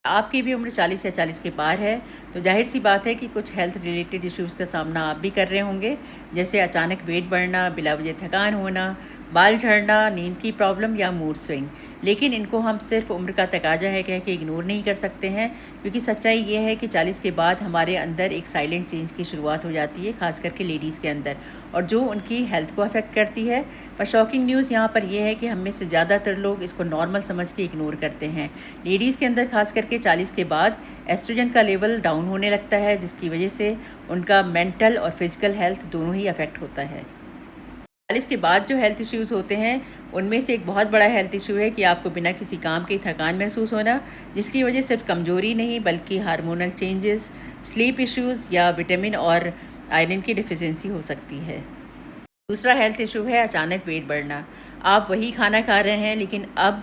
आपकी भी उम्र 40 या 40 के पार है, तो ज़ाहिर-सी बात है कि कुछ हेल्थ रिलेटेड इश्यूज़ का सामना आप भी कर रहे होंगे, जैसे अचानक वेट बढ़ना, बिलावजह थकान होना, बाल झड़ना, नींद की प्रॉब्लम या मूड स्विंग। लेकिन इनको हम सिर्फ उम्र का तकाजा है कह के इग्नोर नहीं कर सकते हैं, क्योंकि सच्चाई ये है कि 40 के बाद हमारे अंदर एक साइलेंट चेंज की शुरुआत हो जाती है, ख़ास करके लेडीज़ के अंदर, और जो उनकी हेल्थ को अफेक्ट करती है। पर शॉकिंग न्यूज़ यहाँ पर यह है कि हम में से ज़्यादातर लोग इसको नॉर्मल समझ के इग्नोर करते हैं। लेडीज़ के अंदर खास करके 40 के बाद एस्ट्रोजन का लेवल डाउन होने लगता है, जिसकी वजह से उनका मेंटल और फिजिकल हेल्थ दोनों ही अफेक्ट होता है। 40 के बाद जो हेल्थ इश्यूज़ होते हैं, उनमें से एक बहुत बड़ा हेल्थ इशू है कि आपको बिना किसी काम के थकान महसूस होना, जिसकी वजह सिर्फ कमज़ोरी नहीं बल्कि हार्मोनल चेंजेस, स्लीप इश्यूज़ या विटामिन और आयरन की डिफिशियंसी हो सकती है। दूसरा हेल्थ इशू है अचानक वेट बढ़ना। आप वही खाना खा रहे हैं, लेकिन अब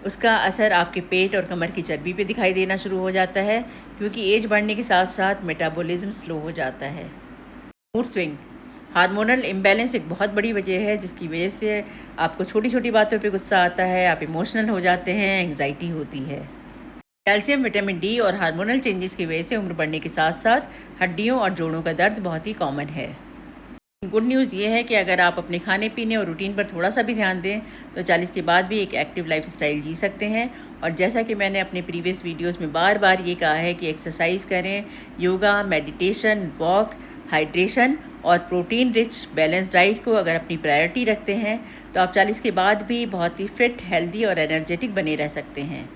उसका असर आपके पेट और कमर की चर्बी पे दिखाई देना शुरू हो जाता है, क्योंकि एज बढ़ने के साथ साथ मेटाबॉलिज्म स्लो हो जाता है। मूड स्विंग, हार्मोनल इम्बैलेंस एक बहुत बड़ी वजह है, जिसकी वजह से आपको छोटी छोटी बातों पे गुस्सा आता है, आप इमोशनल हो जाते हैं, एंग्जाइटी होती है। कैल्शियम, विटामिन डी और हार्मोनल चेंजेस की वजह से उम्र बढ़ने के साथ साथ हड्डियों और जोड़ों का दर्द बहुत ही कॉमन है। गुड न्यूज़ ये है कि अगर आप अपने खाने पीने और रूटीन पर थोड़ा सा भी ध्यान दें, तो 40 के बाद भी एक एक्टिव लाइफ स्टाइल जी सकते हैं। और जैसा कि मैंने अपने प्रीवियस वीडियोस में बार बार ये कहा है कि एक्सरसाइज करें, योगा, मेडिटेशन, वॉक, हाइड्रेशन और प्रोटीन रिच बैलेंस डाइट को अगर अपनी प्रायोरिटी रखते हैं, तो आप 40 के बाद भी बहुत ही फिट, हेल्दी और एनर्जेटिक बने रह सकते हैं।